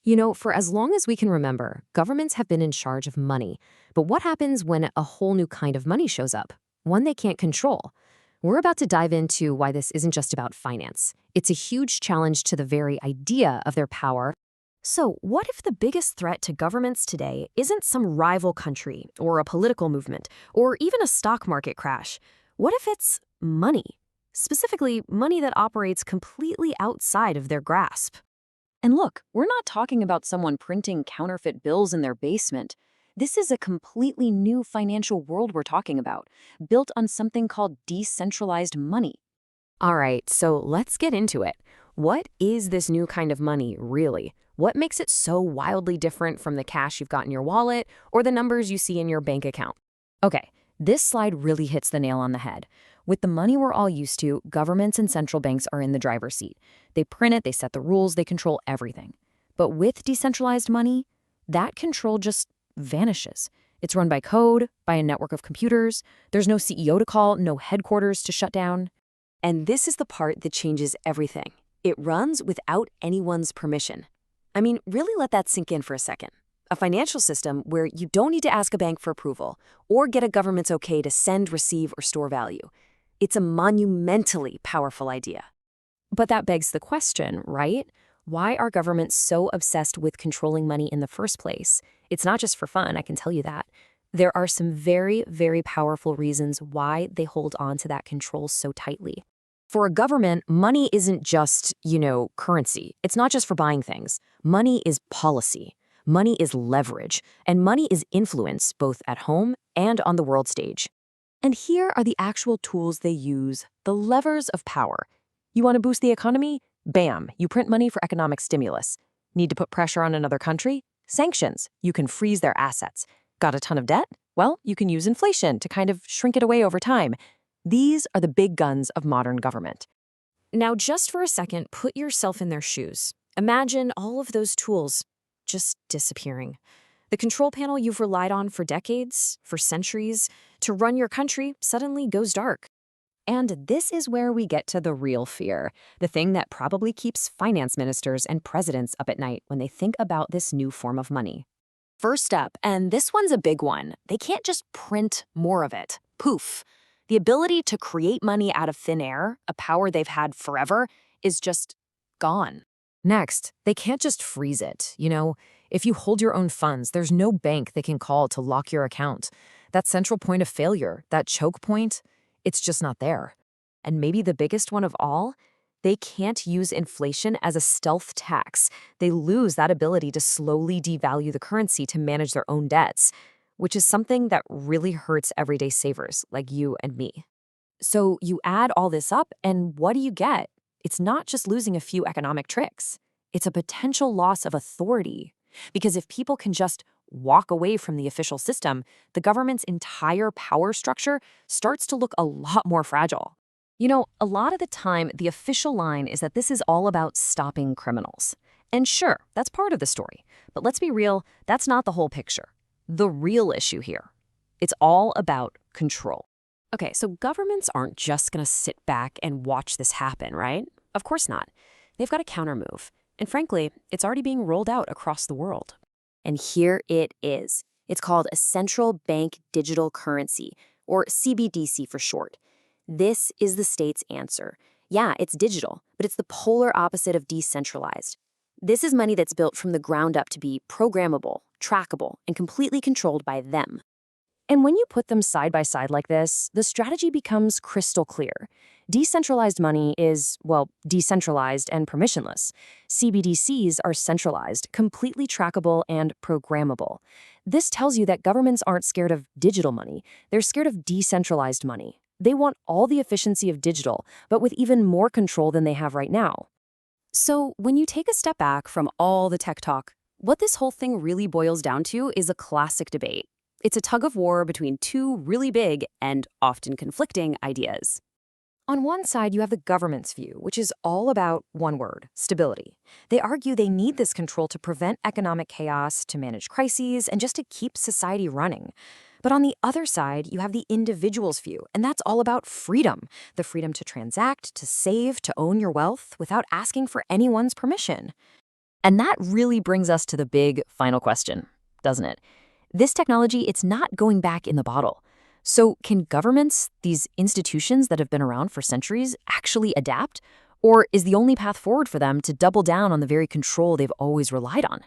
For as long as we can remember, governments have been in charge of money. But what happens when a whole new kind of money shows up? One they can't control. We're about to dive into why this isn't just about finance. It's a huge challenge to the very idea of their power. So, what if the biggest threat to governments today isn't some rival country, or a political movement, or even a stock market crash? What if it's money? Specifically, money that operates completely outside of their grasp. And look, we're not talking about someone printing counterfeit bills in their basement. This is a completely new financial world we're talking about, built on something called decentralized money. All right, so let's get into it. What is this new kind of money, really? What makes it so wildly different from the cash you've got in your wallet or the numbers you see in your bank account? Okay, this slide really hits the nail on the head. With the money we're all used to, governments and central banks are in the driver's seat. They print it, they set the rules, they control everything. But with decentralized money, that control just vanishes. It's run by code, by a network of computers. There's no CEO to call, no headquarters to shut down. And this is the part that changes everything. It runs without anyone's permission. I mean, really let that sink in for a second. A financial system where you don't need to ask a bank for approval or get a government's okay to send, receive, or store value. It's a monumentally powerful idea. But that begs the question, right? Why are governments so obsessed with controlling money in the first place? It's not just for fun, I can tell you that. There are some very, very powerful reasons why they hold on to that control so tightly. For a government, money isn't just, currency. It's not just for buying things. Money is policy. Money is leverage. And money is influence, both at home and on the world stage. And here are the actual tools they use, the levers of power. You want to boost the economy? Bam, you print money for economic stimulus. Need to put pressure on another country? Sanctions. You can freeze their assets. Got a ton of debt? Well, you can use inflation to kind of shrink it away over time. These are the big guns of modern government. Now, just for a second, put yourself in their shoes. Imagine all of those tools just disappearing. The control panel you've relied on for decades, for centuries, to run your country suddenly goes dark. And this is where we get to the real fear, the thing that probably keeps finance ministers and presidents up at night when they think about this new form of money. First up, and this one's a big one, they can't just print more of it. Poof. The ability to create money out of thin air, a power they've had forever, is just gone. Next, they can't just freeze it. If you hold your own funds, there's no bank they can call to lock your account. That central point of failure, that choke point, it's just not there. And maybe the biggest one of all, they can't use inflation as a stealth tax. They lose that ability to slowly devalue the currency to manage their own debts, which is something that really hurts everyday savers like you and me. So you add all this up, and what do you get? It's not just losing a few economic tricks. It's a potential loss of authority. Because if people can just walk away from the official system, the government's entire power structure starts to look a lot more fragile. A lot of the time, the official line is that this is all about stopping criminals. And sure, that's part of the story. But let's be real, that's not the whole picture. The real issue here. It's all about control. Okay, so governments aren't just going to sit back and watch this happen, right? Of course not. They've got a countermove. And frankly, it's already being rolled out across the world. And here it is. It's called a central bank digital currency, or CBDC for short. This is the state's answer. Yeah, it's digital, but it's the polar opposite of decentralized. This is money that's built from the ground up to be programmable, trackable, and completely controlled by them. And when you put them side by side like this, the strategy becomes crystal clear. Decentralized money is, decentralized and permissionless. CBDCs are centralized, completely trackable, and programmable. This tells you that governments aren't scared of digital money. They're scared of decentralized money. They want all the efficiency of digital, but with even more control than they have right now. So when you take a step back from all the tech talk, what this whole thing really boils down to is a classic debate. It's a tug of war between two really big and often conflicting ideas. On one side, you have the government's view, which is all about one word, stability. They argue they need this control to prevent economic chaos, to manage crises, and just to keep society running. But on the other side, you have the individual's view, and that's all about freedom. The freedom to transact, to save, to own your wealth without asking for anyone's permission. And that really brings us to the big final question, doesn't it? This technology, it's not going back in the bottle. So can governments, these institutions that have been around for centuries, actually adapt? Or is the only path forward for them to double down on the very control they've always relied on?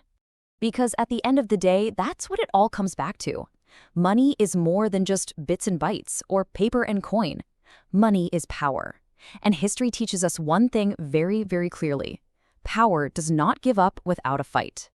Because at the end of the day, that's what it all comes back to. Money is more than just bits and bytes or paper and coin. Money is power. And history teaches us one thing very, very clearly. Power does not give up without a fight.